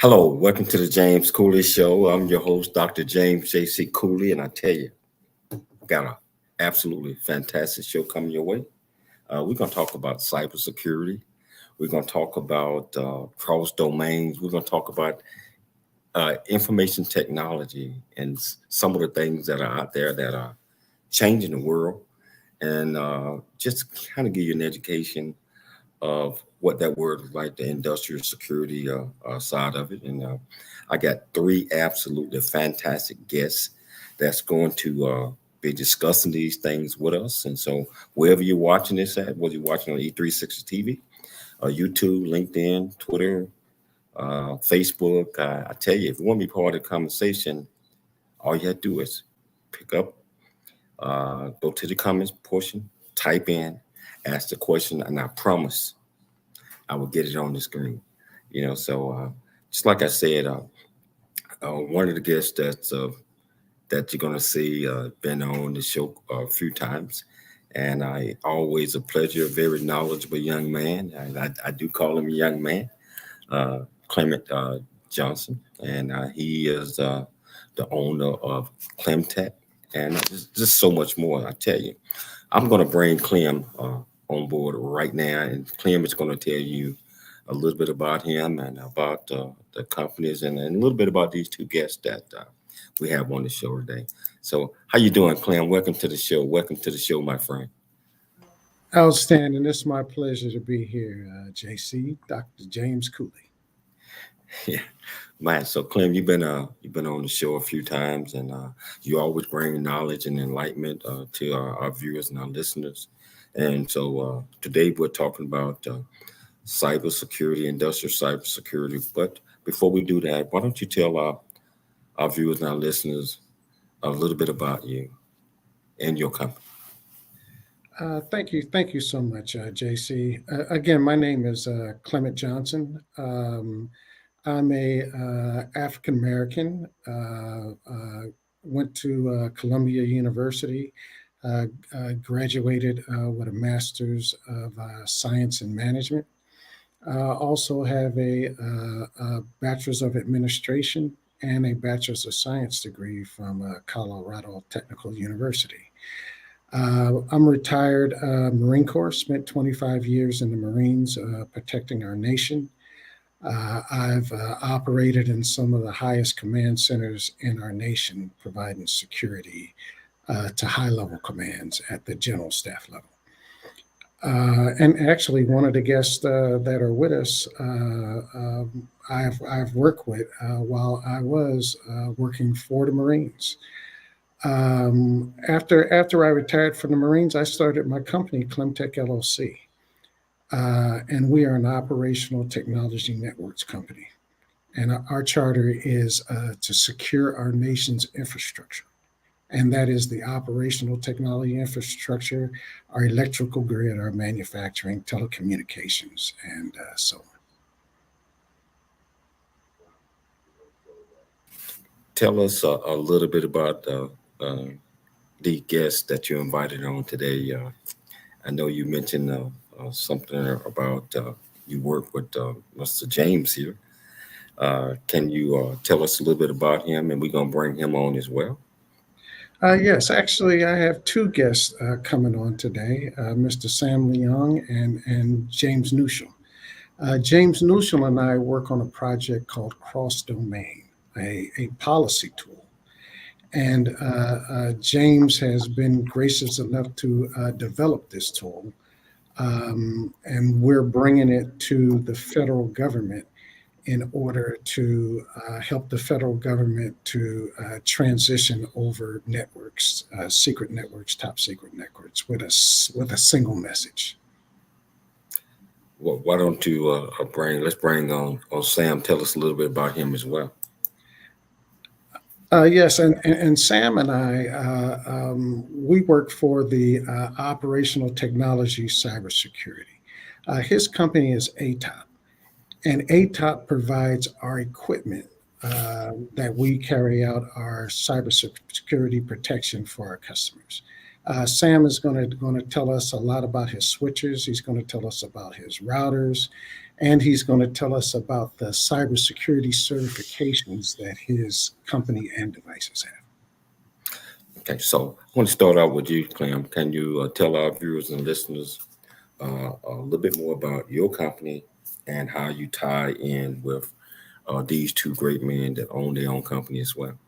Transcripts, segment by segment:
Hello, welcome to the James Cooley Show. I'm your host, Dr. James J.C. Cooley, and I tell you, got an absolutely fantastic show coming your way. We're going to talk about cybersecurity. We're going to talk about cross domains. We're going to talk about information technology and some of the things that are out there that are changing the world, and just kind of give you an education of what that word is like, the industrial security side of it. And I got three absolutely fantastic guests that's going to be discussing these things with us. And so, wherever you're watching this at, whether you're watching on E360 TV, YouTube, LinkedIn, Twitter, Facebook, I tell you, if you want to be part of the conversation, all you have to do is pick up, go to the comments portion, type in, ask the question, and I promise I will get it on the screen. So just like I said, one of the guests that you're gonna see been on the show a few times, and I always a pleasure, very knowledgeable young man. And I do call him a young man, Clement Johnson, and he is the owner of Clem Tech, and just so much more. I tell you, I'm gonna bring Clem on board right now, and Clem is gonna tell you a little bit about him and about the companies and a little bit about these two guests that we have on the show today. So, how you doing, Clem? Welcome to the show. Welcome to the show, my friend. Outstanding. It's my pleasure to be here, JC, Dr. James Cooley. Yeah, man. So, Clem, you've been on the show a few times, and you always bring knowledge and enlightenment to our viewers and our listeners. And so today we're talking about cybersecurity, industrial cybersecurity. But before we do that, why don't you tell our viewers and our listeners a little bit about you and your company? Thank you so much, JC. Again, my name is Clement Johnson. I'm a African American. Went to Columbia University. Graduated with a master's of science and management. Also have a bachelor's of administration and a bachelor's of science degree from Colorado Technical University. I'm retired Marine Corps, spent 25 years in the Marines protecting our nation. I've operated in some of the highest command centers in our nation, providing security to high level commands at the general staff level. And actually, one of the guests that are with us, I've worked with while I was working for the Marines. After I retired from the Marines, I started my company, Clem Tech LLC, and we are an operational technology networks company. And our charter is to secure our nation's infrastructure, and that is the operational technology infrastructure, our electrical grid, our manufacturing, telecommunications, and so on. Tell us a little bit about uh, the guests that you invited on today. I know you mentioned something about you work with Mr. James here. Can you tell us a little bit about him, and we're gonna bring him on as well? Yes, actually, I have two guests coming on today, Mr. Sam Leong and James Newsham. James Newsham and I work on a project called Cross Domain, a policy tool. And James has been gracious enough to develop this tool. And we're bringing it to the federal government in order to help the federal government to transition over networks, secret networks, top secret networks, with a single message. Well, why don't you let's bring on Sam. Tell us a little bit about him as well. Yes, and Sam and I, we work for the Operational Technology Cybersecurity. His company is ATOP, and ATOP provides our equipment that we carry out our cybersecurity protection for our customers. Sam is going to tell us a lot about his switches. He's going to tell us about his routers, and he's going to tell us about the cybersecurity certifications that his company and devices have. Okay, so I want to start out with you, Clem. Can you tell our viewers and listeners a little bit more about your company and how you tie in with these two great men that own their own company as well?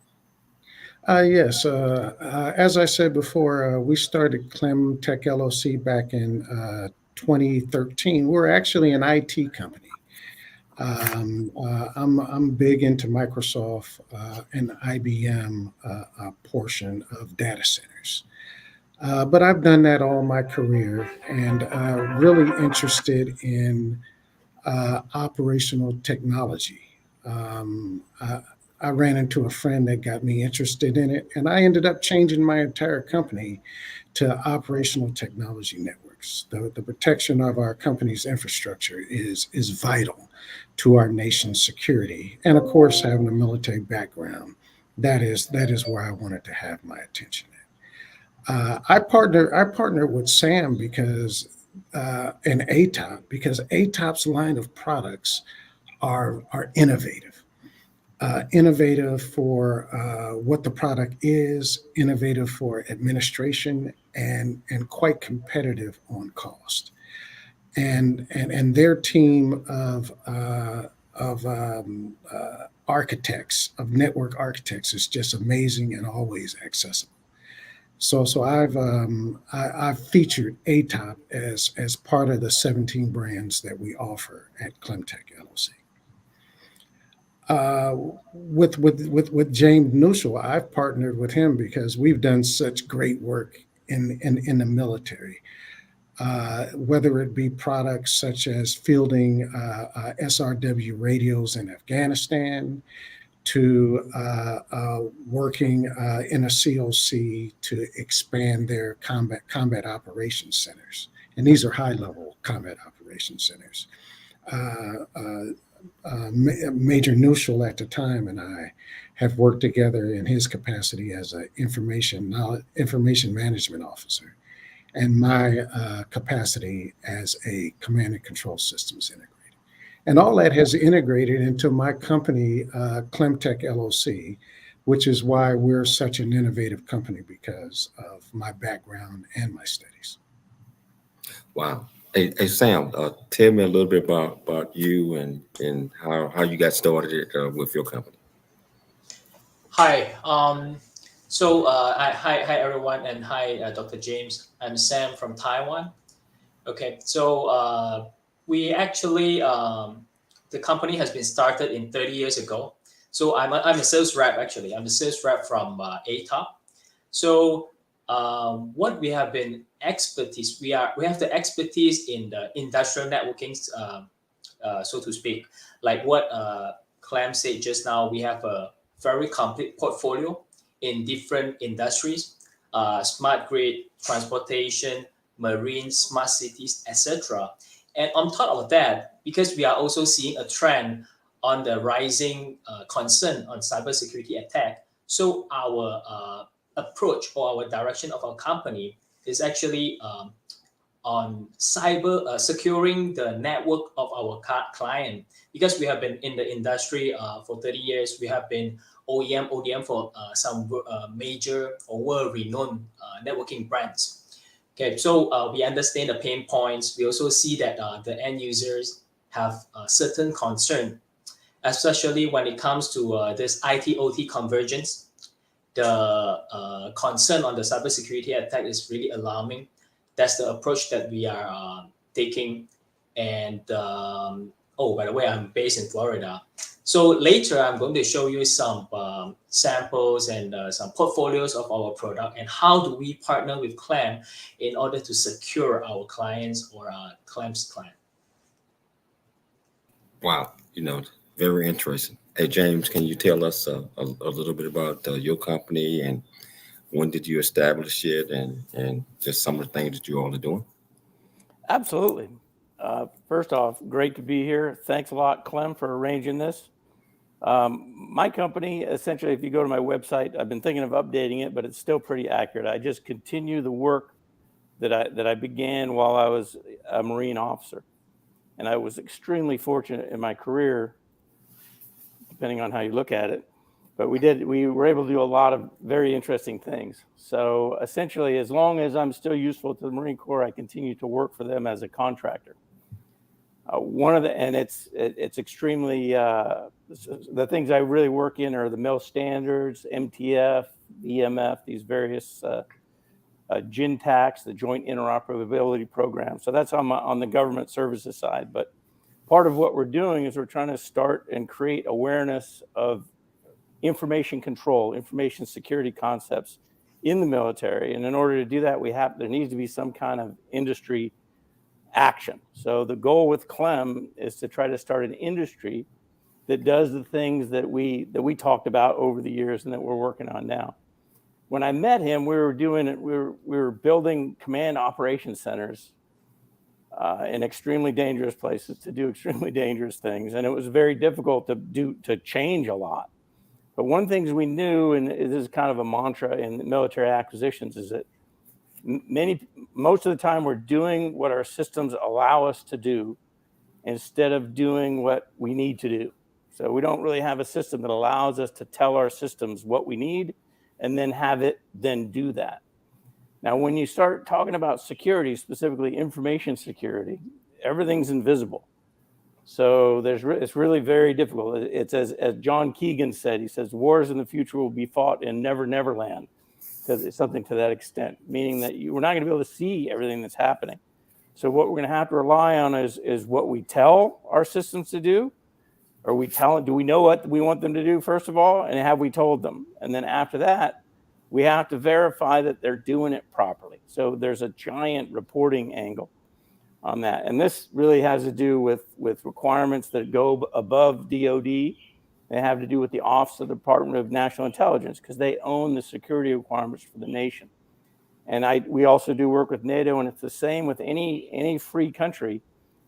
Yes, as I said before, we started Clem Tech LLC back in 2013. We're actually an IT company. I'm big into Microsoft and IBM portion of data centers. But I've done that all my career and really interested in operational technology. I ran into a friend that got me interested in it, and I ended up changing my entire company to operational technology networks. The protection of our company's infrastructure is vital to our nation's security. And of course, having a military background, that is where I wanted to have my attention at. I partner with Sam because and ATOP because ATOP's line of products are innovative. Innovative for what the product is, innovative for administration, and quite competitive on cost. And their team of architects, of network architects, is just amazing and always accessible. So I've featured ATOP as part of the 17 brands that we offer at Clem Tech LLC. With James Nushel, I've partnered with him because we've done such great work in the military. Whether it be products such as fielding SRW radios in Afghanistan, to working in a COC to expand their combat operations centers, and these are high level combat operations centers. Major Nushel at the time and I have worked together in his capacity as an information management officer, and my capacity as a command and control systems integrator. And all that has integrated into my company, Clem Tech LLC, which is why we're such an innovative company because of my background and my studies. Wow. Hey Sam, tell me a little bit about you and how you got started with your company. Hi. Hi everyone, and hi, Dr. James. I'm Sam from Taiwan. Okay. We actually the company has been started in 30 years ago. So I'm a sales rep actually. I'm a sales rep from ATOP. So what we have been expertise, we have the expertise in the industrial networking, so to speak. Like what Clem said just now, we have a very complete portfolio in different industries, smart grid, transportation, marine, smart cities, etc. And on top of that, because we are also seeing a trend on the rising concern on cybersecurity attack, so our approach or our direction of our company is actually on cyber securing the network of our client, because we have been in the industry for 30 years. We have been ODM for some major or world-renowned networking brands. Okay, so we understand the pain points. We also see that the end users have a certain concern, especially when it comes to this IT/OT convergence. The concern on the cybersecurity attack is really alarming. That's the approach that we are taking. And oh, by the way, I'm based in Florida. So later, I'm going to show you some samples and some portfolios of our product and how do we partner with Clem in order to secure our clients or Clem's client. Wow, very interesting. Hey James, can you tell us a little bit about your company and when did you establish it and just some of the things that you all are doing? Absolutely. First off, great to be here. Thanks a lot, Clem, for arranging this. My company, essentially, if you go to my website, I've been thinking of updating it, but it's still pretty accurate. I just continue the work that I began while I was a Marine officer. And I was extremely fortunate in my career, depending on how you look at it. But we were able to do a lot of very interesting things. So essentially, as long as I'm still useful to the Marine Corps, I continue to work for them as a contractor. It's extremely, the things I really work in are the MIL standards, MTF, EMF, these various GINTACs, the Joint Interoperability Program. So that's on the government services side. But part of what we're doing is we're trying to start and create awareness of information control, information security concepts in the military. And in order to do that, there needs to be some kind of industry action. So the goal with Clem is to try to start an industry that does the things that we talked about over the years and that we're working on now. When I met him, we were building command operation centers in extremely dangerous places to do extremely dangerous things, and it was very difficult to change a lot. But one of the things we knew, and this is kind of a mantra in military acquisitions, is that most of the time we're doing what our systems allow us to do instead of doing what we need to do. So we don't really have a system that allows us to tell our systems what we need and then have it then do that. Now, when you start talking about security, specifically information security, everything's invisible. So it's really very difficult. It's as John Keegan said, he says, wars in the future will be fought in Never Never Land, because it's something to that extent, meaning that we're not going to be able to see everything that's happening. So what we're going to have to rely on is what we tell our systems to do. Do we know what we want them to do, first of all, and have we told them? And then after that, we have to verify that they're doing it properly. So there's a giant reporting angle on that. And this really has to do with requirements that go above DOD. They have to do with the Office of the Department of National Intelligence, because they own the security requirements for the nation. And we also do work with NATO, and it's the same with any free country.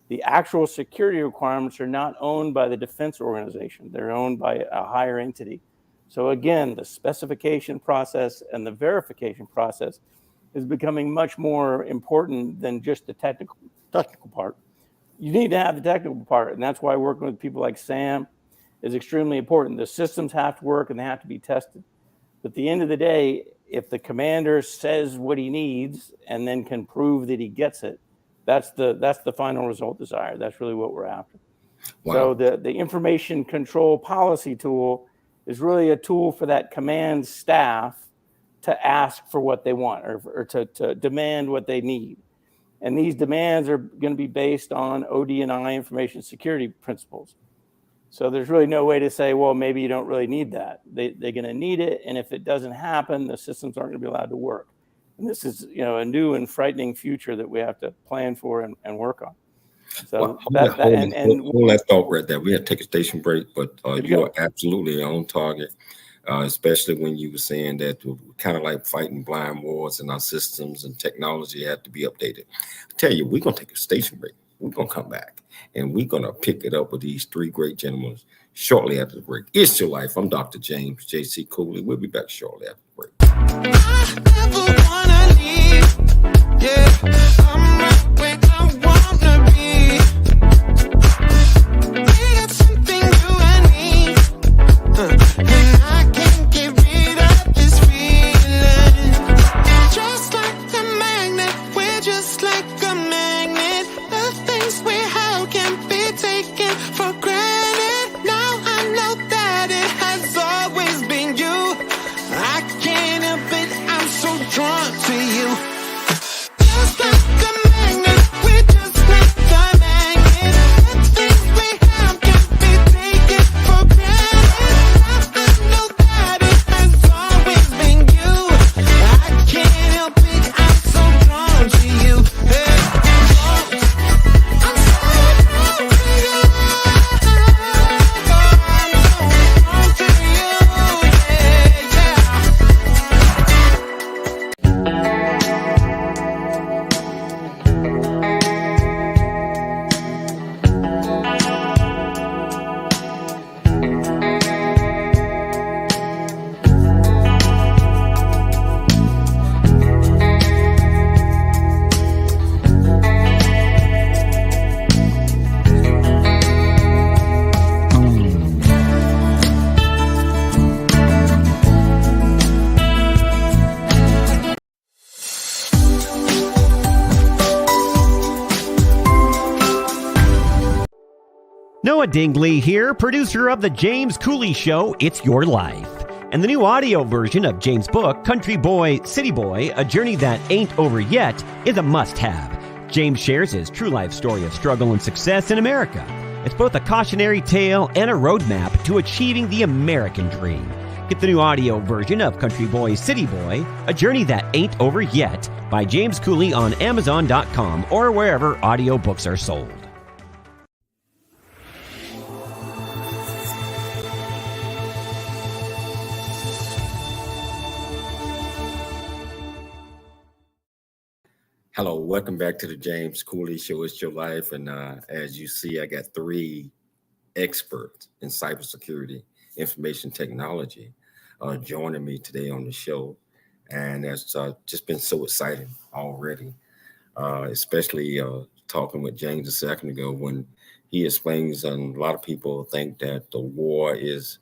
The actual security requirements are not owned by the defense organization. They're owned by a higher entity. So again, the specification process and the verification process is becoming much more important than just the technical part. You need to have the technical part, and that's why working with people like Sam is extremely important. The systems have to work and they have to be tested. But at the end of the day, if the commander says what he needs and then can prove that he gets it, that's the final result desired. That's really what we're after. Wow. So the information control policy tool is really a tool for that command staff to ask for what they want or to demand what they need. And these demands are going to be based on OD&I information security principles. So there's really no way to say, well, maybe you don't really need that. They're going to need it, and if it doesn't happen, the systems aren't going to be allowed to work. And this is, a new and frightening future that we have to plan for and work on. So hold that thought right there. We had to take a station break, but you are absolutely on target. Especially when you were saying that we're kind of like fighting blind wars and our systems and technology had to be updated. I tell you, we're going to take a station break. We're going to come back and we're going to pick it up with these three great gentlemen shortly after the break. It's Your Life. I'm Dr. James J.C. Cooley. We'll be back shortly after the break. I never wanna leave. Yeah, I'm right where I wanna be. We got something you and me. And I can't get rid of this feeling. Just like a magnet, we're just like a magnet. The things we have can be taken for granted. Now I know that it has always been you. I can't help it, I'm so drawn to you. Just like Noah Dingley here, producer of The James Cooley Show, It's Your Life. And the new audio version of James' book, Country Boy, City Boy, A Journey That Ain't Over Yet, is a must-have. James shares his true life story of struggle and success in America. It's both a cautionary tale and a roadmap to achieving the American dream. Get the new audio version of Country Boy, City Boy, A Journey That Ain't Over Yet by James Cooley on Amazon.com or wherever audiobooks are sold. Hello, welcome back to the James Cooley Show. It's Your Life. And as you see, I got 3 experts in cybersecurity, information technology, joining me today on the show. And it's just been so exciting already, especially talking with James a second ago when he explains, and a lot of people think that the war is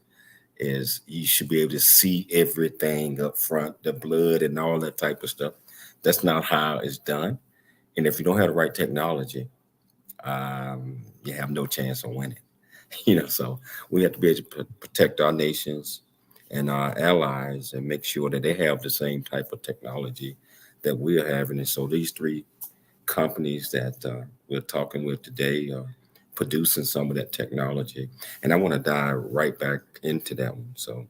you should be able to see everything up front, the blood and all that type of stuff. That's not how it's done. And if you don't have the right technology, you have no chance of winning. So we have to be able to protect our nations and our allies and make sure that they have the same type of technology that we're having. And so these 3 companies that we're talking with today are producing some of that technology. And I want to dive right back into that one. So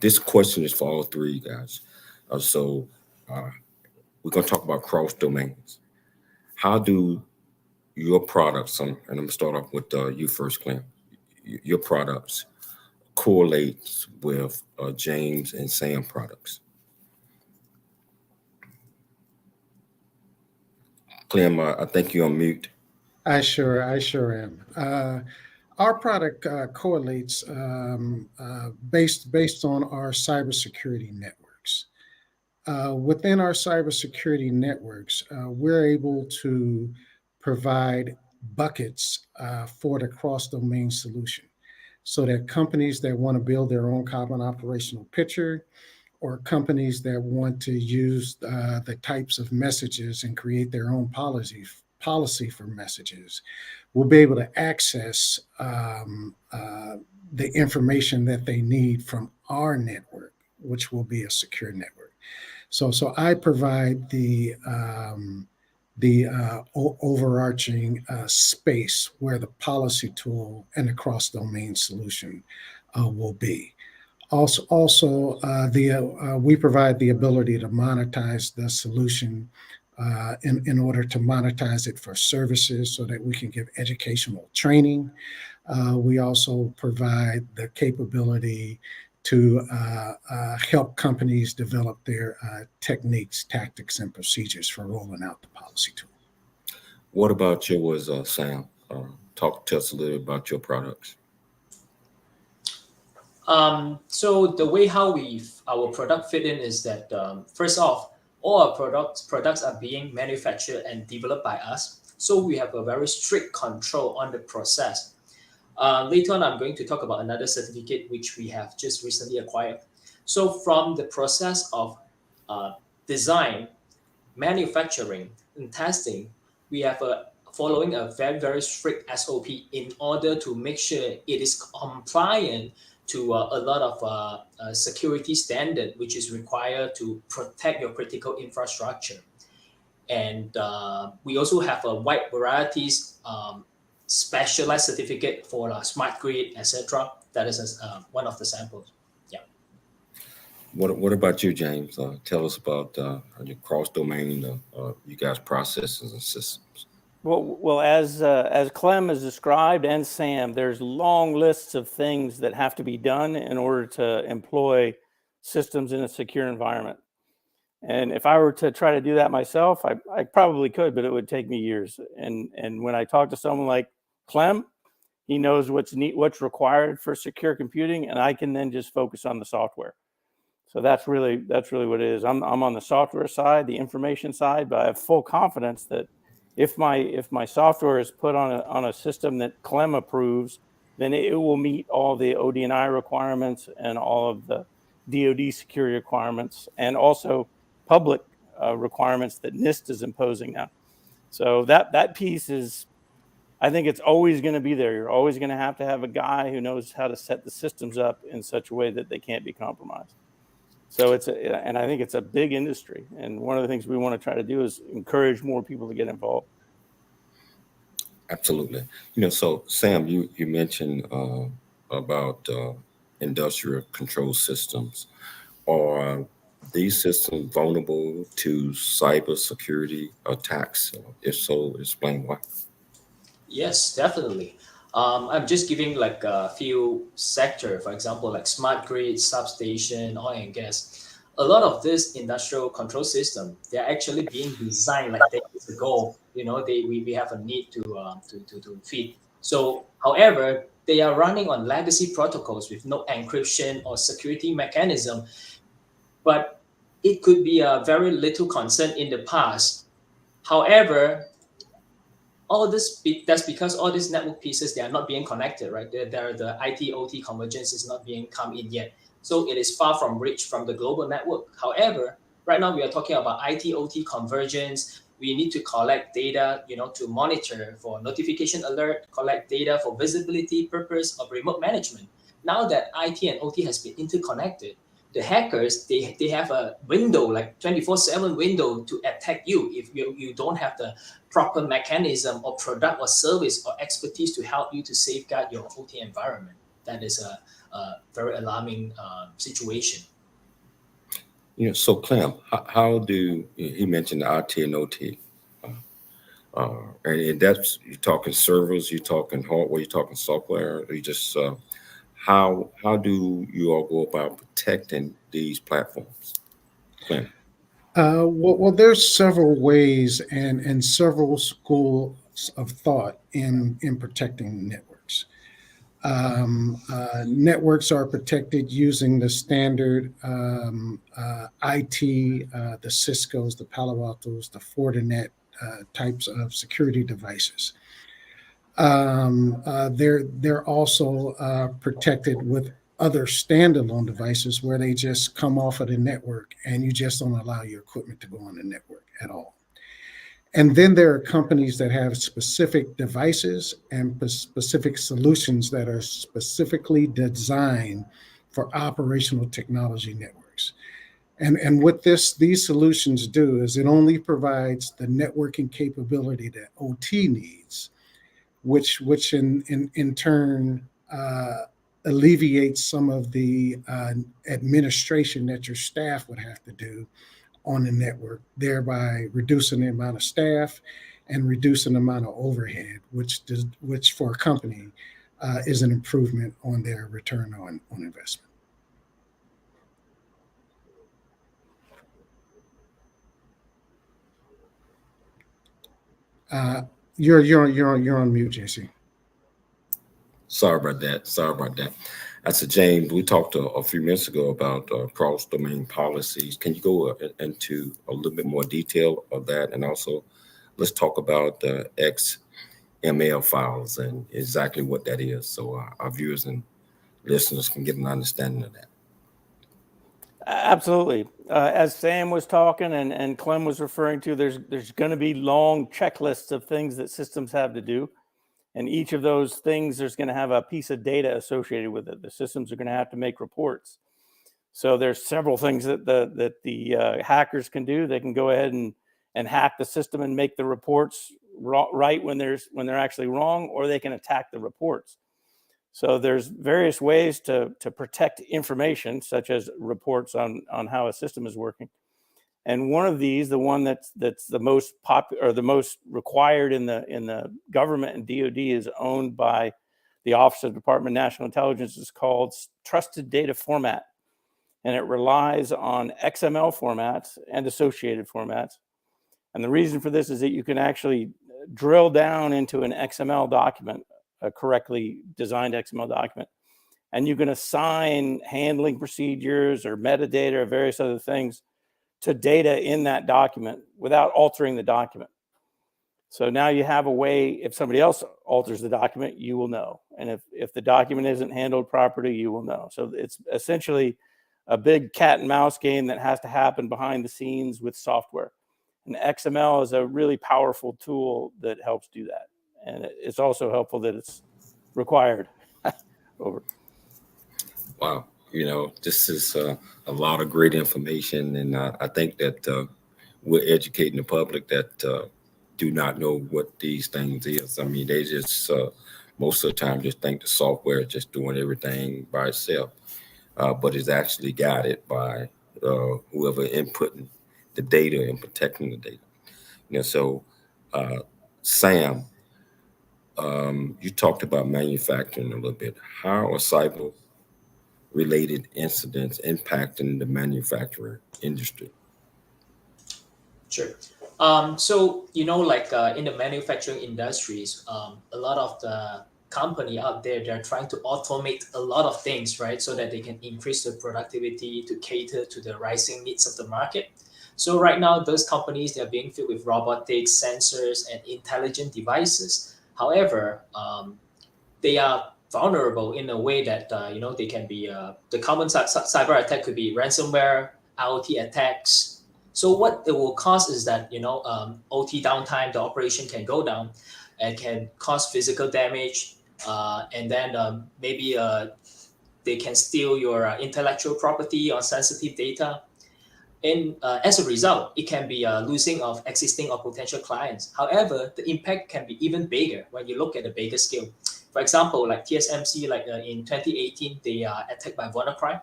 this question is for all 3 guys. We're going to talk about cross domains. How do your products, and I'm going to start off with you first, Clem, your products correlate with James and Sam products? Clem, I think you're on mute. I sure am. Our product correlates based on our cybersecurity networks. Within our cybersecurity networks, we're able to provide buckets for the cross-domain solution so that companies that want to build their own common operational picture or companies that want to use the types of messages and create their own policy for messages will be able to access the information that they need from our network, which will be a secure network. So I provide the overarching space where the policy tool and the cross-domain solution will be. Also, we provide the ability to monetize the solution in order to monetize it for services so that we can give educational training. We also provide the capability to help companies develop their techniques, tactics, and procedures for rolling out the policy tool. What about yours, Sam? Talk to us a little bit about your products. So the way how our product fit in is that first off, all our products are being manufactured and developed by us. So we have a very strict control on the process. Later on, I'm going to talk about another certificate which we have just recently acquired. So from the process of design, manufacturing, and testing, we have following a very, very strict SOP in order to make sure it is compliant to a lot of security standard, which is required to protect your critical infrastructure. And we also have a wide varieties specialized certificate for smart grid, etc. That is one of the samples. Yeah. What about you, James? Tell us about your cross-domain, you guys' processes and systems. Well, as Clem has described, and Sam, there's long lists of things that have to be done in order to employ systems in a secure environment. And if I were to try to do that myself, I probably could, but it would take me years. And when I talk to someone like Clem, he knows what's required for secure computing, and I can then just focus on the software. So that's really what it is. I'm on the software side, the information side, but I have full confidence that if my software is put on a system that Clem approves, then it will meet all the OD&I requirements and all of the DoD security requirements, and also public requirements that NIST is imposing now. So that piece is I think it's always going to be there. You're always going to have a guy who knows how to set the systems up in such a way that they can't be compromised. So and I think it's a big industry. And one of the things we want to try to do is encourage more people to get involved. Absolutely. So Sam, you mentioned about industrial control systems. Are these systems vulnerable to cybersecurity attacks? If so, explain why. Yes, definitely. I'm just giving like a few sector, for example, like smart grid, substation, oil and gas. A lot of this industrial control system, they're actually being designed like decades ago. We have a need to feed. So, however, they are running on legacy protocols with no encryption or security mechanism. But it could be a very little concern in the past. However, that's because all these network pieces, they are not being connected, right? The IT OT convergence is not being come in yet, so it is far from reach from the global network. However, right now we are talking about IT OT convergence. We need to collect data, to monitor for notification alert, collect data for visibility purpose of remote management. Now that IT and OT has been interconnected, the hackers, they have a window, like 24/7 window to attack you if you don't have the proper mechanism or product or service or expertise to help you to safeguard your OT environment. That is a very alarming situation. So Clem, how do he mentioned IT and OT? And that's, you're talking servers, you're talking hardware, you're talking software, or you just how do you all go about protecting these platforms, Clem? Well, there's several ways and several schools of thought in protecting networks. Networks are protected using the standard IT, the Cisco's, the Palo Alto's, the Fortinet types of security devices. They're also protected with other standalone devices where they just come off of the network and you just don't allow your equipment to go on the network at all. And then there are companies that have specific devices and specific solutions that are specifically designed for operational technology networks. And what these solutions do is it only provides the networking capability that OT needs, which in turn alleviates some of the administration that your staff would have to do on the network, thereby reducing the amount of staff and reducing the amount of overhead, which for a company is an improvement on their return on investment. You're on mute, JC. Sorry about that. I said, James, we talked a few minutes ago about cross-domain policies. Can you go into a little bit more detail of that? And also, let's talk about the XML files and exactly what that is, so our viewers and listeners can get an understanding of that. Absolutely. As Sam was talking and Clem was referring to, there's going to be long checklists of things that systems have to do. And each of those things, there's going to have a piece of data associated with it. The systems are going to have to make reports. So there's several things that the hackers can do. They can go ahead and hack the system and make the reports right when they're actually wrong, or they can attack the reports. So there's various ways to protect information, such as reports on how a system is working. And one of these, the one that's the most popular or the most required in the government and DoD, is owned by the Office of Department of National Intelligence, is called Trusted Data Format. And it relies on XML formats and associated formats. And the reason for this is that you can actually drill down into an XML document, a correctly designed XML document, and you can assign handling procedures or metadata or various other things to data in that document without altering the document. So now you have a way, if somebody else alters the document, you will know. And if the document isn't handled properly, you will know. So it's essentially a big cat and mouse game that has to happen behind the scenes with software. And XML is a really powerful tool that helps do that. And it's also helpful that it's required. Over. Wow. This is a lot of great information. And I think that we're educating the public that do not know what these things is. I mean, they just most of the time just think the software is just doing everything by itself, but it's actually guided by whoever inputting the data and protecting the data. So Sam, you talked about manufacturing a little bit. How are cyber related incidents impacting the manufacturing industry? Sure. So, in the manufacturing industries, a lot of the company out there, they're trying to automate a lot of things, right? So that they can increase the productivity to cater to the rising needs of the market. So right now, those companies, they're being filled with robotics, sensors, and intelligent devices. However, they are vulnerable in a way that, they can be, the common cyber attack could be ransomware, IoT attacks. So what it will cause is that, OT downtime, the operation can go down and can cause physical damage. And then maybe they can steal your intellectual property or sensitive data. And as a result, it can be a losing of existing or potential clients. However, the impact can be even bigger when you look at the bigger scale. For example, like TSMC, in 2018, they are attacked by WannaCry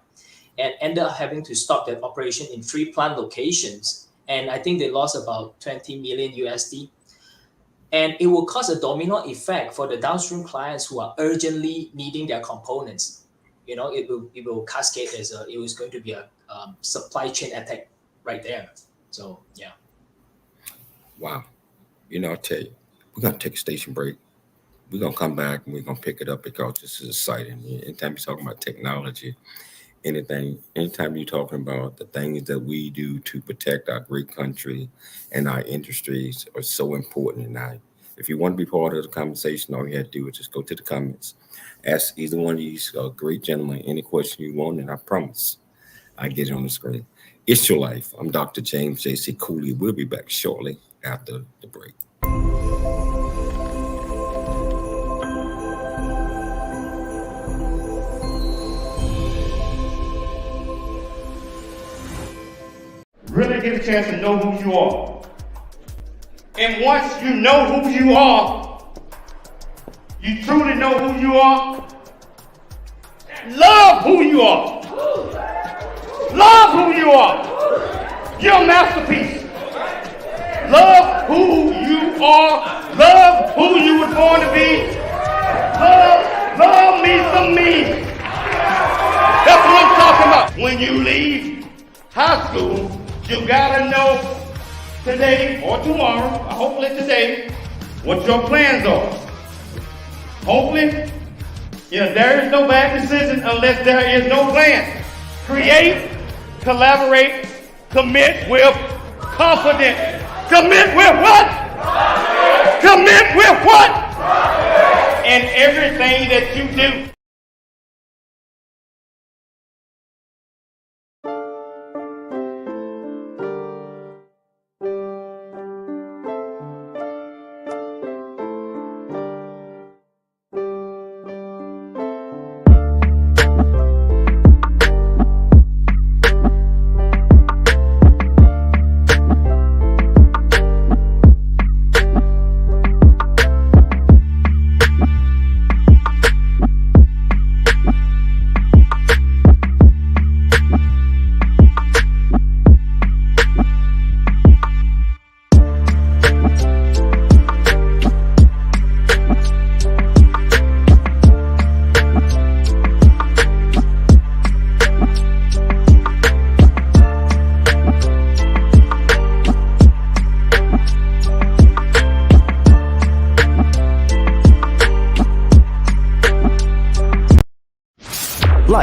and ended up having to stop their operation in 3 plant locations. And I think they lost about 20 million USD. And it will cause a domino effect for the downstream clients who are urgently needing their components. It will cascade as it was going to be a supply chain attack right there. So, yeah. Wow. I'll tell you, we're going to take a station break. We're going to come back and we're going to pick it up because this is exciting. Anytime you're talking about technology, anytime you're talking about the things that we do to protect our great country and our industries are so important. And if you want to be part of the conversation, all you have to do is just go to the comments, ask either one of these great gentlemen any question you want, and I promise I get it on the screen. It's Your Life. I'm Dr. James J.C. Cooley. We'll be back shortly after the break. Really get a chance to know who you are. And once you know who you are, you truly know who you are, love who you are. Love who you are. You're a masterpiece. Love who you are. Love who you were born to be. Love me some me. That's what I'm talking about. When you leave high school, you gotta know today or tomorrow, hopefully today, what your plans are. Hopefully, there is no bad decision unless there is no plan. Create, collaborate, commit with confidence. Commit with what? Commit with what? In everything that you do.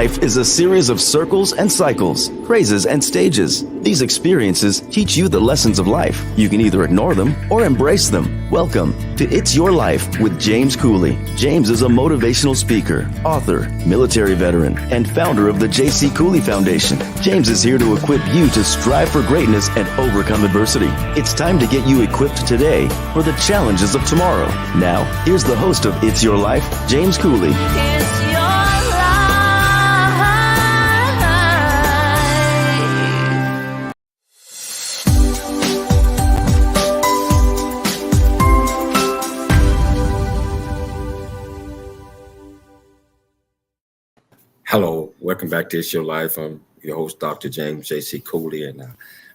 Life is a series of circles and cycles, crazes and stages. These experiences teach you the lessons of life. You can either ignore them or embrace them. Welcome to It's Your Life with James Cooley. James is a motivational speaker, author, military veteran, and founder of the J.C. Cooley Foundation. James is here to equip you to strive for greatness and overcome adversity. It's time to get you equipped today for the challenges of tomorrow. Now, here's the host of It's Your Life, James Cooley. It's your life. Hello, welcome back to It's Your Life. I'm your host, Dr. James J.C. Cooley, and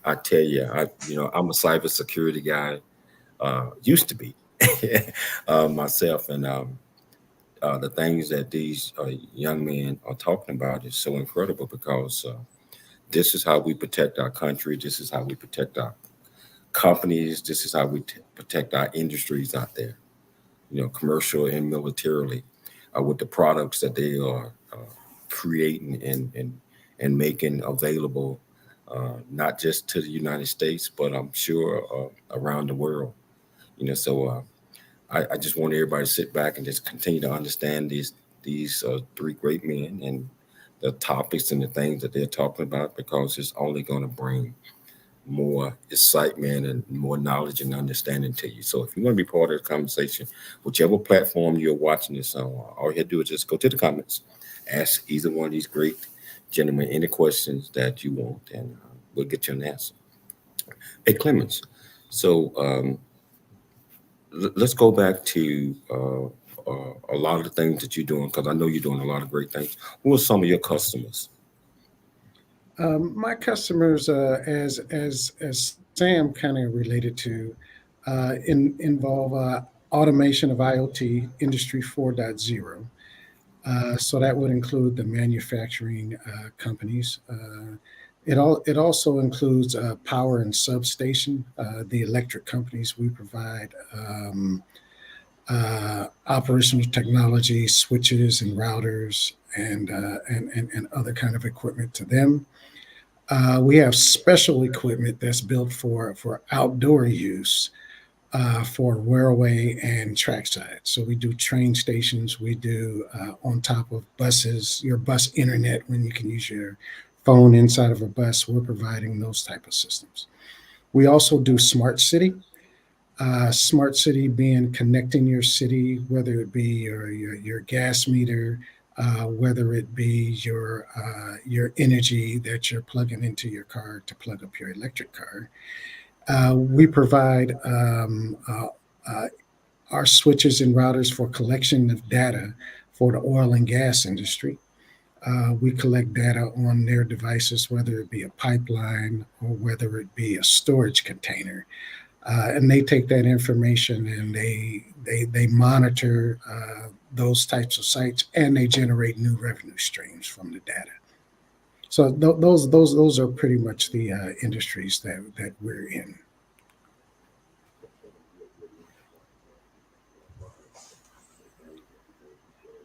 I tell you, I'm a cybersecurity guy. Used to be myself, and the things that these young men are talking about is so incredible because this is how we protect our country. This is how we protect our companies. This is how we protect our industries out there, commercial and militarily, with the products that they are creating and making available, not just to the United States, but I'm sure around the world. So I just want everybody to sit back and just continue to understand these three great men and the topics and the things that they're talking about, because it's only going to bring more excitement and more knowledge and understanding to you. So if you want to be part of the conversation, whichever platform you're watching this on, all you have to do is just go to the comments, ask either one of these great gentlemen any questions that you want, and we'll get you an answer. Hey, Clements, so let's go back to a lot of the things that you're doing, because I know you're doing a lot of great things. Who are some of your customers? My customers, as Sam kind of related to, involve automation of IoT, Industry 4.0. So that would include the manufacturing companies. It also includes power and substation, the electric companies. We provide operational technology, switches and routers, and other kind of equipment to them. We have special equipment that's built for outdoor use, for railway and trackside. So we do train stations. We do on top of buses, your bus internet, when you can use your phone inside of a bus. We're providing those type of systems. We also do smart city. Smart city being connecting your city, whether it be your gas meter, whether it be your energy that you're plugging into your car to plug up your electric car. We provide our switches and routers for collection of data for the oil and gas industry. We collect data on their devices, whether it be a pipeline or whether it be a storage container. And they take that information and they monitor those types of sites, and they generate new revenue streams from the data. So those are pretty much the industries that we're in.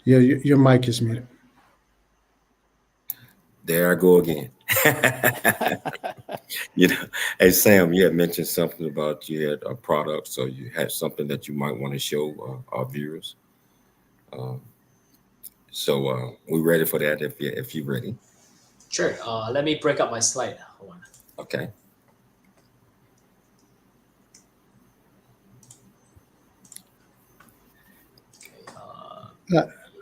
Yeah, your mic is muted. There I go again. Hey, Sam, you had mentioned something about you had a product, so you had something that you might want to show our viewers. So we're ready for that if you're ready. Sure. Let me break up my slide. Hold on. Okay.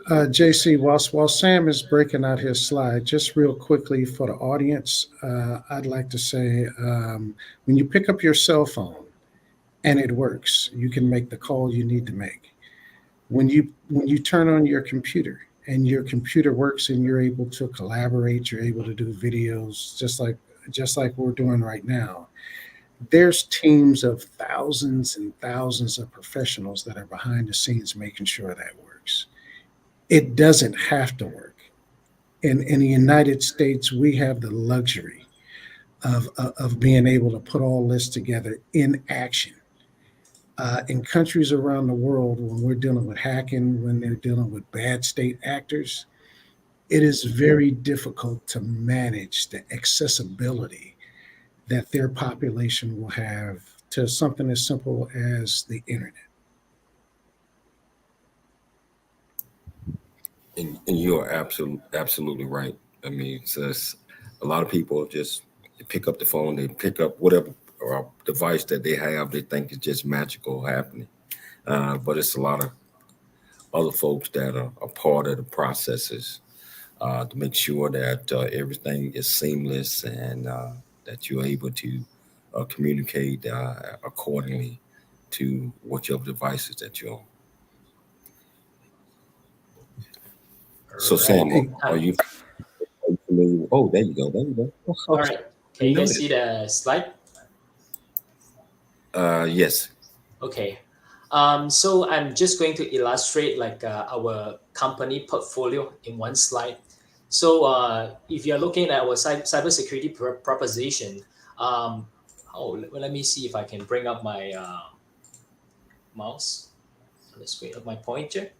JC, while Sam is breaking out his slide, just real quickly for the audience, I'd like to say, when you pick up your cell phone and it works, you can make the call you need to make. When you turn on your computer and your computer works and you're able to collaborate, you're able to do videos just like we're doing right now. There's teams of thousands and thousands of professionals that are behind the scenes making sure that works. It doesn't have to work. In the United States, we have the luxury of being able to put all this together in action. In countries around the world, when we're dealing with hacking, when they're dealing with bad state actors, it is very difficult to manage the accessibility that their population will have to something as simple as the internet. And you're absolutely right. I mean, it's just, a lot of people just pick up the phone, they pick up whatever device that they have, they think it's just magical happening. But it's a lot of other folks that are a part of the processes to make sure that everything is seamless and that you're able to communicate accordingly to whichever devices that you're on. So, Sam, are you familiar? Oh, there you go. There you go. All right. Can you guys see the slide? Yes. Okay. So I'm just going to illustrate like our company portfolio in one slide. So if you're looking at our cybersecurity proposition, let me see if I can bring up my mouse on the screen of my pointer.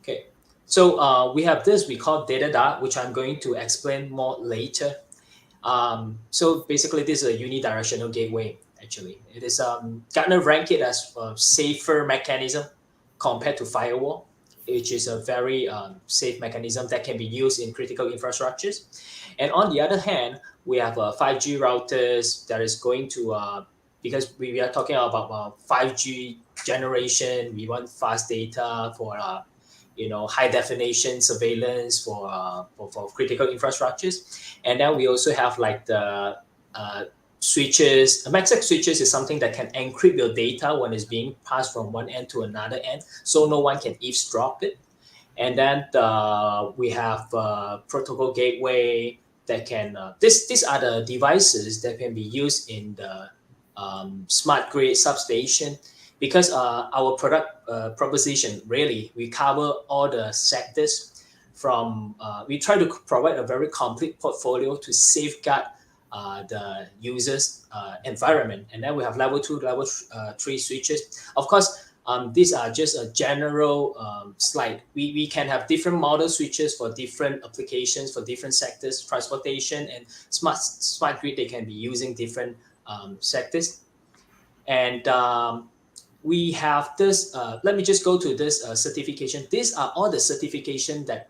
Okay. So we have this we call data, which I'm going to explain more later. So basically, this is a unidirectional gateway. Actually, it is Gartner ranked it as a safer mechanism compared to firewall, which is a very safe mechanism that can be used in critical infrastructures. And on the other hand, we have 5G routers that is going to because we are talking about 5G generation. We want fast data for high definition surveillance for critical infrastructures. And then we also have like the switches. MACsec switches is something that can encrypt your data when it's being passed from one end to another end, so no one can eavesdrop it. And then we have protocol gateway that can. These are the devices that can be used in the smart grid substation. Because our product proposition, really, we cover all the sectors from, we try to provide a very complete portfolio to safeguard the user's environment. And then we have level 2, level 3 switches. Of course, these are just a general slide. We can have different model switches for different applications, for different sectors, transportation and smart grid, they can be using different sectors. And we have this, let me just go to this certification. These are all the certification that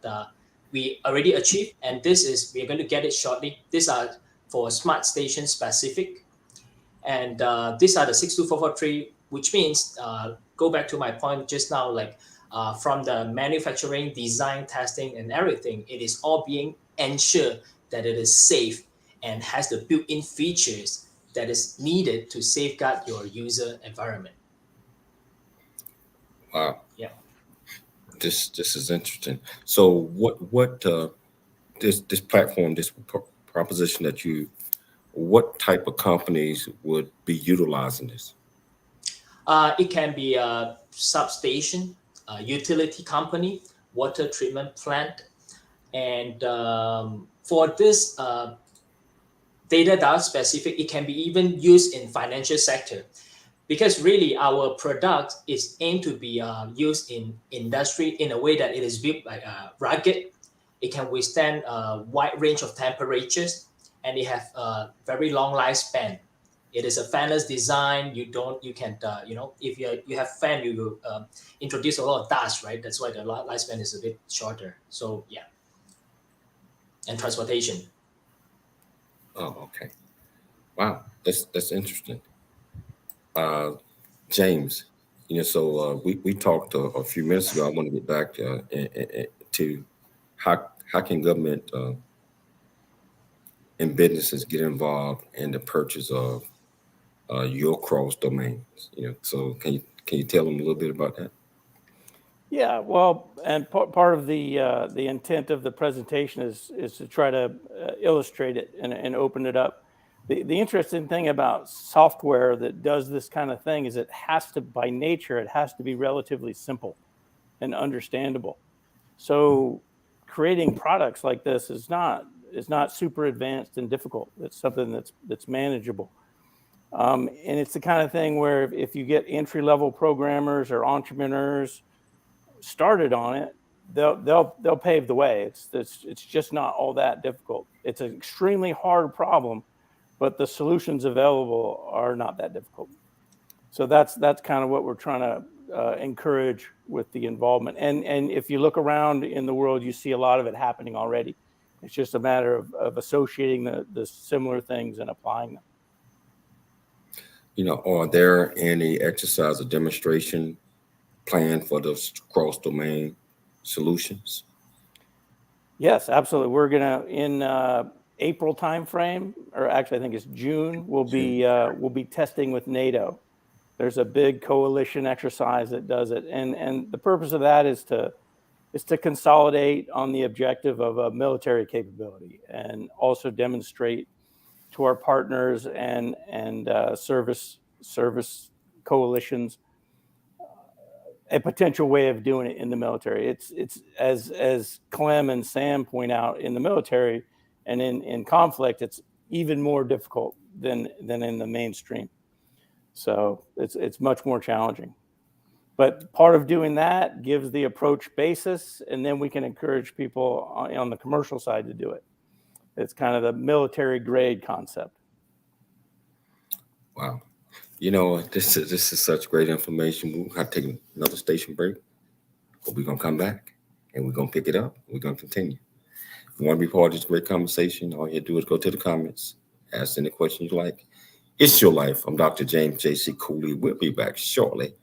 we already achieved, and we're going to get it shortly. These are for smart station specific. And these are the 62443, which means, go back to my point just now, like from the manufacturing, design, testing, and everything, it is all being ensured that it is safe and has the built-in features that is needed to safeguard your user environment. Wow. Yeah. This is interesting. So what this platform, this proposition that what type of companies would be utilizing this? It can be a substation, a utility company, water treatment plant. And for this data specific, it can be even used in financial sector. Because really our product is aimed to be used in industry in a way that it is built like rugged. It can withstand a wide range of temperatures, and it have a very long lifespan. It is a fanless design. You can if you have fan, you will introduce a lot of dust, right? That's why the lifespan is a bit shorter. So yeah, and transportation. Oh, okay. Wow, that's interesting. James, so we talked a few minutes ago. I want to get back to how can government and businesses get involved in the purchase of your cross domains. So can you tell them a little bit about that? Yeah, well, and part of the intent of the presentation is to try to illustrate it and open it up. The interesting thing about software that does this kind of thing is it has to, by nature, it has to be relatively simple and understandable. So creating products like this is not super advanced and difficult. It's something that's manageable. And it's the kind of thing where if you get entry-level programmers or entrepreneurs started on it, they'll pave the way. It's just not all that difficult. It's an extremely hard problem, but the solutions available are not that difficult. So that's kind of what we're trying to encourage with the involvement. And if you look around in the world, you see a lot of it happening already. It's just a matter of associating the similar things and applying them. You know, are there any exercise or demonstration plan for those cross-domain solutions? Yes, absolutely. We're gonna in April timeframe, or actually I think it's June. We'll be testing with NATO. There's a big coalition exercise that does it, and the purpose of that is to consolidate on the objective of a military capability, and also demonstrate to our partners and service coalitions a potential way of doing it in the military. It's as Clem and Sam point out, in the military and in conflict, it's even more difficult than in the mainstream. So it's much more challenging. But part of doing that gives the approach basis, and then we can encourage people on the commercial side to do it. It's kind of the military grade concept. Wow. You know, this is such great information. We'll have to take another station break, but we're going to come back and we're going to pick it up. We're going to continue. If you want to be part of this great conversation, all you have to do is go to the comments, ask any questions you like. It's Your Life. I'm Dr. James J.C. Cooley. We'll be back shortly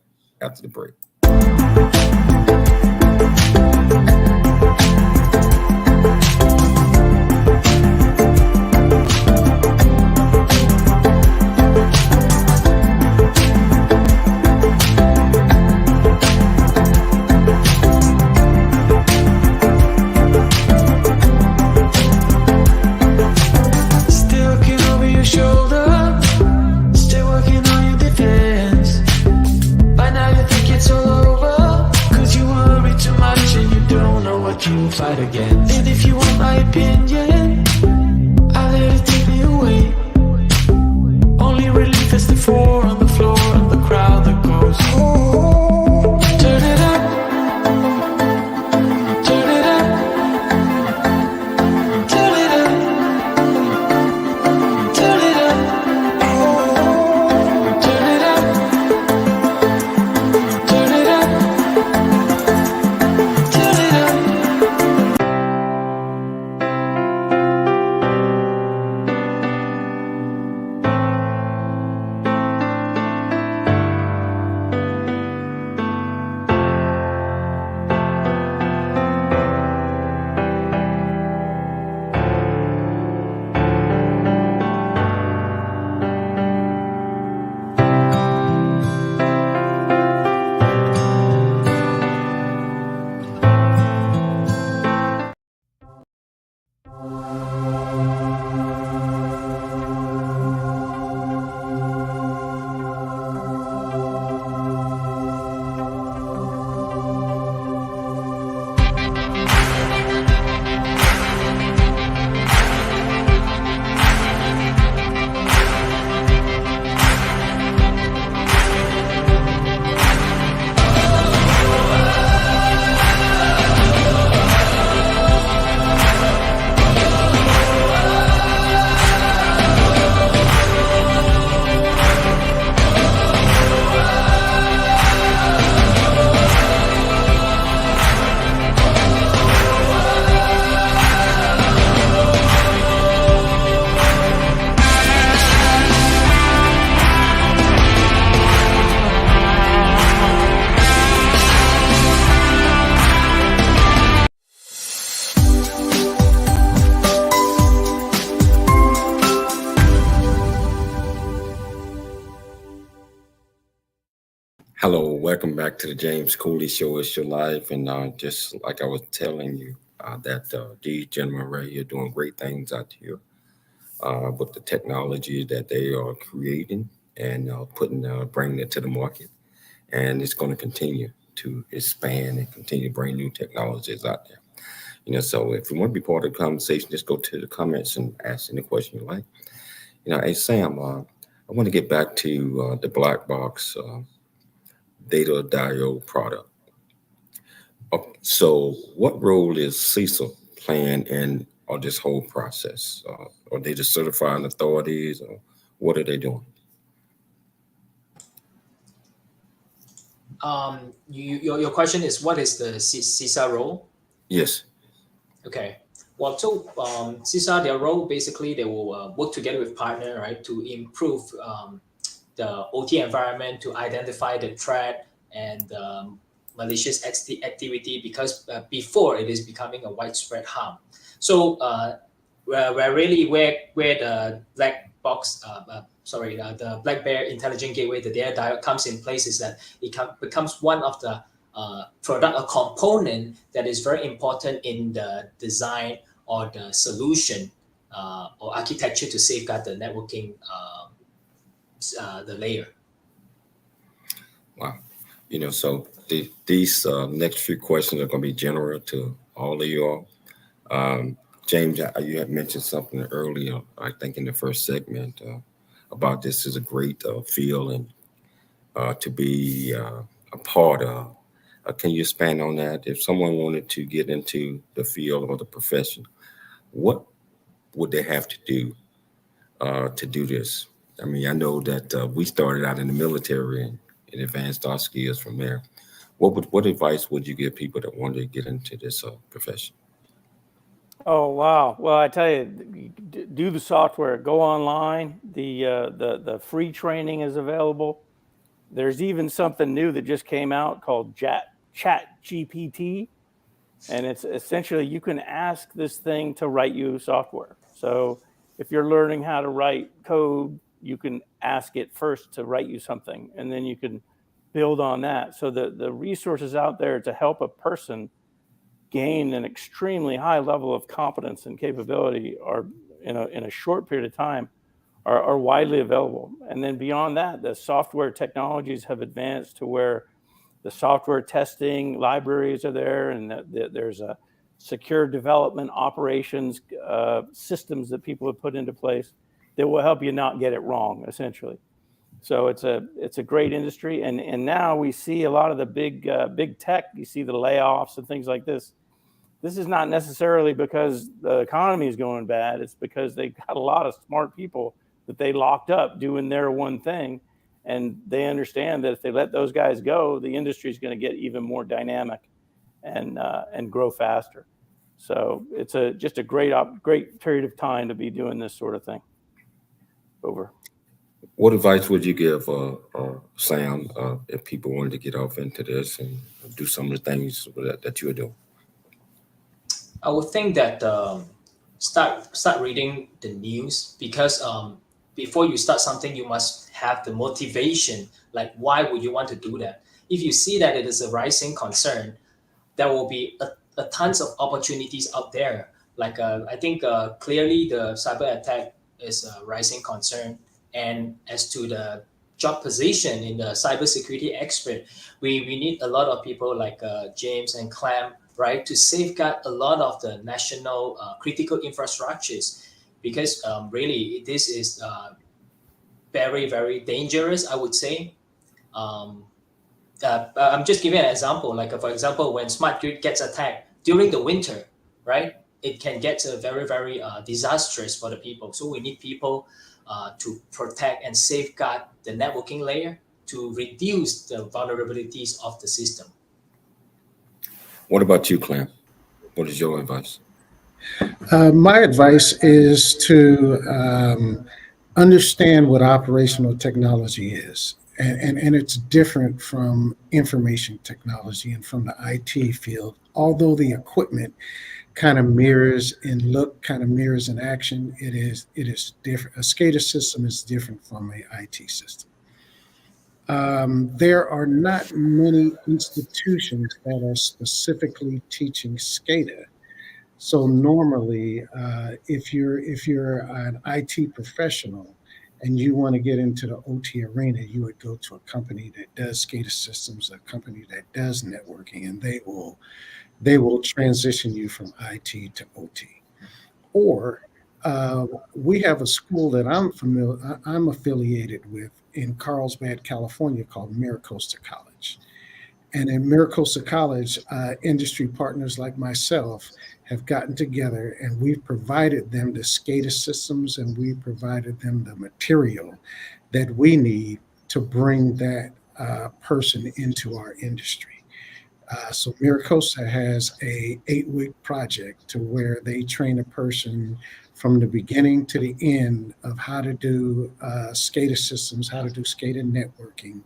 after the break. Fight again. And if you want my opinion, I'll let it take me away. Only relief is the four on the floor and the crowd that goes, oh, turn it up, turn it up, turn it up, turn it up, oh, turn it up, turn it up, turn it up. Hello, welcome back to the James Cooley Show. It's Your Life. And just like I was telling you, that these gentlemen right here doing great things out here with the technology that they are creating and bringing it to the market. And it's going to continue to expand and continue to bring new technologies out there. You know, so if you want to be part of the conversation, just go to the comments and ask any question you like. You know, hey, Sam, I want to get back to the black box data diode product. So what role is CISA playing in or this whole process? Are they just certifying authorities, or what are they doing? Your question is, what is the CISA role? Yes. Okay. Well, so CISA, their role basically, they will work together with partner, right, to improve the OT environment, to identify the threat and malicious activity, because before it is becoming a widespread harm. So where really where the black box, the Black Bear Intelligent Gateway, the data diode comes in place, is that it becomes one of the product, a component that is very important in the design or the solution or architecture to safeguard the networking the layer. Wow. So these next few questions are going to be general to all of you all. James, you had mentioned something earlier, I think in the first segment, about this is a great field and to be a part of. Can you expand on that? If someone wanted to get into the field or the profession, what would they have to do this? I mean, I know that we started out in the military and advanced our skills from there. What advice would you give people that want to get into this profession? Oh, wow. Well, I tell you, do the software, go online. The free training is available. There's even something new that just came out called Chat GPT. And it's essentially, you can ask this thing to write you software. So if you're learning how to write code, you can ask it first to write you something, and then you can build on that. So the resources out there to help a person gain an extremely high level of competence and capability are in a short period of time are widely available. And then beyond that, the software technologies have advanced to where the software testing libraries are there, and there's a secure development operations systems that people have put into place that will help you not get it wrong, essentially. So it's a great industry, and now we see a lot of the big tech. You see the layoffs and things like this. This is not necessarily because the economy is going bad. It's because they got a lot of smart people that they locked up doing their one thing. And they understand that if they let those guys go, the industry is going to get even more dynamic and grow faster. So it's just a great period of time to be doing this sort of thing. Over. What advice would you give Sam if people wanted to get off into this and do some of the things that you are doing? I would think that start reading the news, because before you start something, you must have the motivation. Like, why would you want to do that? If you see that it is a rising concern, there will be a tons of opportunities out there. Like I think clearly the cyber attack is a rising concern. And as to the job position in the cybersecurity expert, we need a lot of people like James and Clem, right, to safeguard a lot of the national critical infrastructures, because really this is very, very dangerous, I would say. I'm just giving an example. Like, for example, when smart grid gets attacked during the winter, right, it can get very, very disastrous for the people. So we need people to protect and safeguard the networking layer to reduce the vulnerabilities of the system. What about you, Clem? What is your advice? My advice is to understand what operational technology is. And it's different from information technology and from the IT field. Although the equipment kind of mirrors in look, kind of mirrors in action, it is different. A SCADA system is different from an IT system. There are not many institutions that are specifically teaching SCADA. So normally, if you're an IT professional and you want to get into the OT arena, you would go to a company that does SCADA systems, a company that does networking, and they will transition you from IT to OT. Or we have a school that I'm affiliated with in Carlsbad, California, called MiraCosta College. And in Maricopa College, industry partners like myself have gotten together, and we've provided them the SCADA systems, and we provided them the material that we need to bring that person into our industry. So Maricopa has a 8-week project to where they train a person from the beginning to the end of how to do SCADA systems, how to do SCADA networking,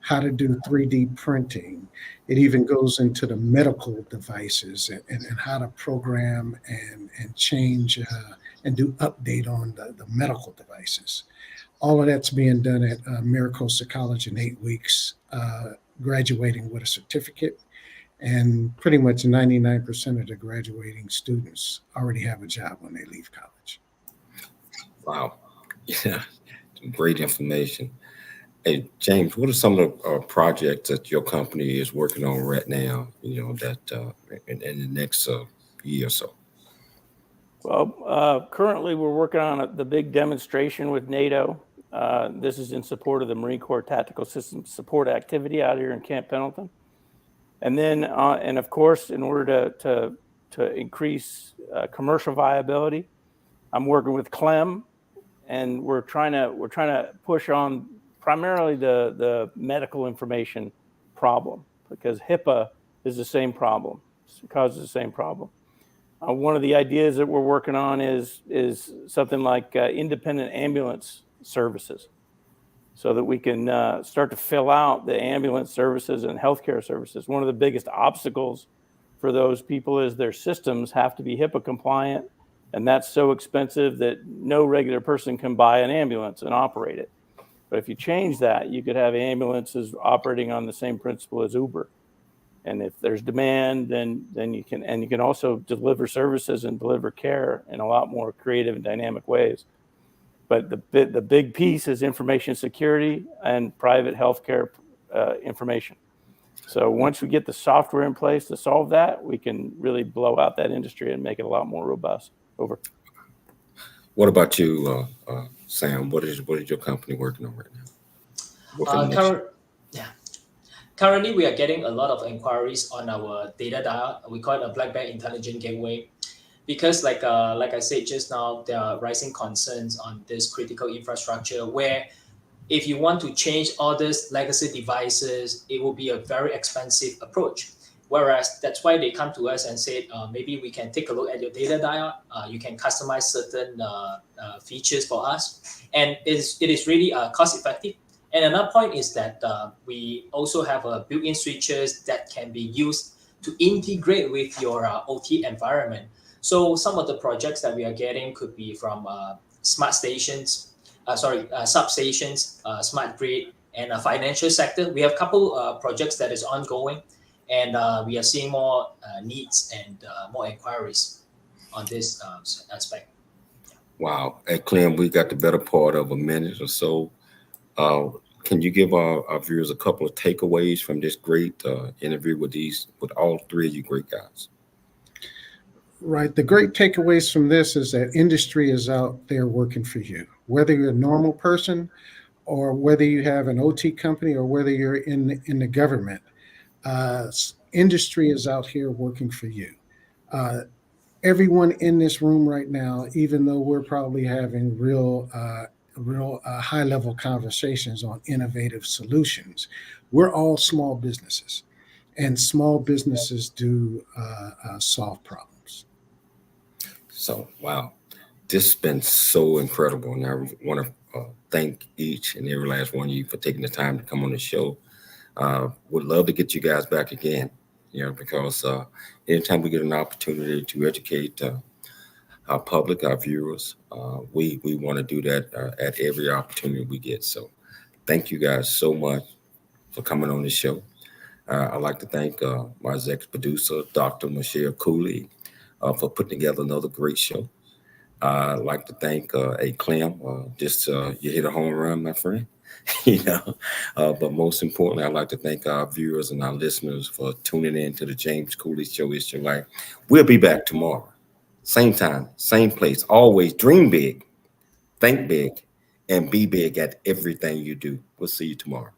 how to do 3D printing. It even goes into the medical devices and how to program and change and do update on the medical devices. All of that's being done at Maricopa College in 8 weeks, graduating with a certificate. And pretty much 99% of the graduating students already have a job when they leave college. Wow. Yeah, great information. Hey, James, what are some of the projects that your company is working on right now, that in the next year or so? Well, currently we're working on the big demonstration with NATO. This is in support of the Marine Corps Tactical Systems Support Activity out here in Camp Pendleton. And then, and of course, in order to increase commercial viability, I'm working with Clem, and we're trying to push on primarily the medical information problem, because HIPAA is the same problem. It causes the same problem. One of the ideas that we're working on is something like independent ambulance services, so that we can start to fill out the ambulance services and healthcare services. One of the biggest obstacles for those people is their systems have to be HIPAA compliant, and that's so expensive that no regular person can buy an ambulance and operate it. But if you change that, you could have ambulances operating on the same principle as Uber. And if there's demand, then you can also deliver services and deliver care in a lot more creative and dynamic ways. But the big piece is information security and private healthcare information. So once we get the software in place to solve that, we can really blow out that industry and make it a lot more robust. Over. What about you, Sam? What is your company working on right now? Currently, we are getting a lot of inquiries on our data dial. We call it a black bag intelligent gateway, because like I said just now, there are rising concerns on this critical infrastructure where if you want to change all these legacy devices, it will be a very expensive approach. Whereas that's why they come to us and say, maybe we can take a look at your data dial. You can customize certain features for us. And it is really cost effective. And another point is that we also have built-in switches that can be used to integrate with your OT environment. So some of the projects that we are getting could be from smart stations, substations, smart grid, and financial sector. We have a couple projects that is ongoing, and we are seeing more needs and more inquiries on this aspect. Wow. Hey, Clem, we got the better part of a minute or so. Can you give our viewers a couple of takeaways from this great interview with all three of you great guys? Right. The great takeaways from this is that industry is out there working for you, whether you're a normal person or whether you have an OT company or whether you're in the government. Industry is out here working for you. Everyone in this room right now, even though we're probably having real high-level conversations on innovative solutions, we're all small businesses, and small businesses do solve problems. So, wow, this has been so incredible. And I want to thank each and every last one of you for taking the time to come on the show. Would love to get you guys back again, because anytime we get an opportunity to educate our public, our viewers, we want to do that at every opportunity we get. So thank you guys so much for coming on the show. I'd like to thank my executive producer, Dr. Michelle Cooley, for putting together another great show. I'd like to thank Clem. You hit a home run, my friend. But most importantly, I'd like to thank our viewers and our listeners for tuning in to the James Cooley Show. It's your life. We'll be back tomorrow. Same time, same place. Always dream big, think big, and be big at everything you do. We'll see you tomorrow.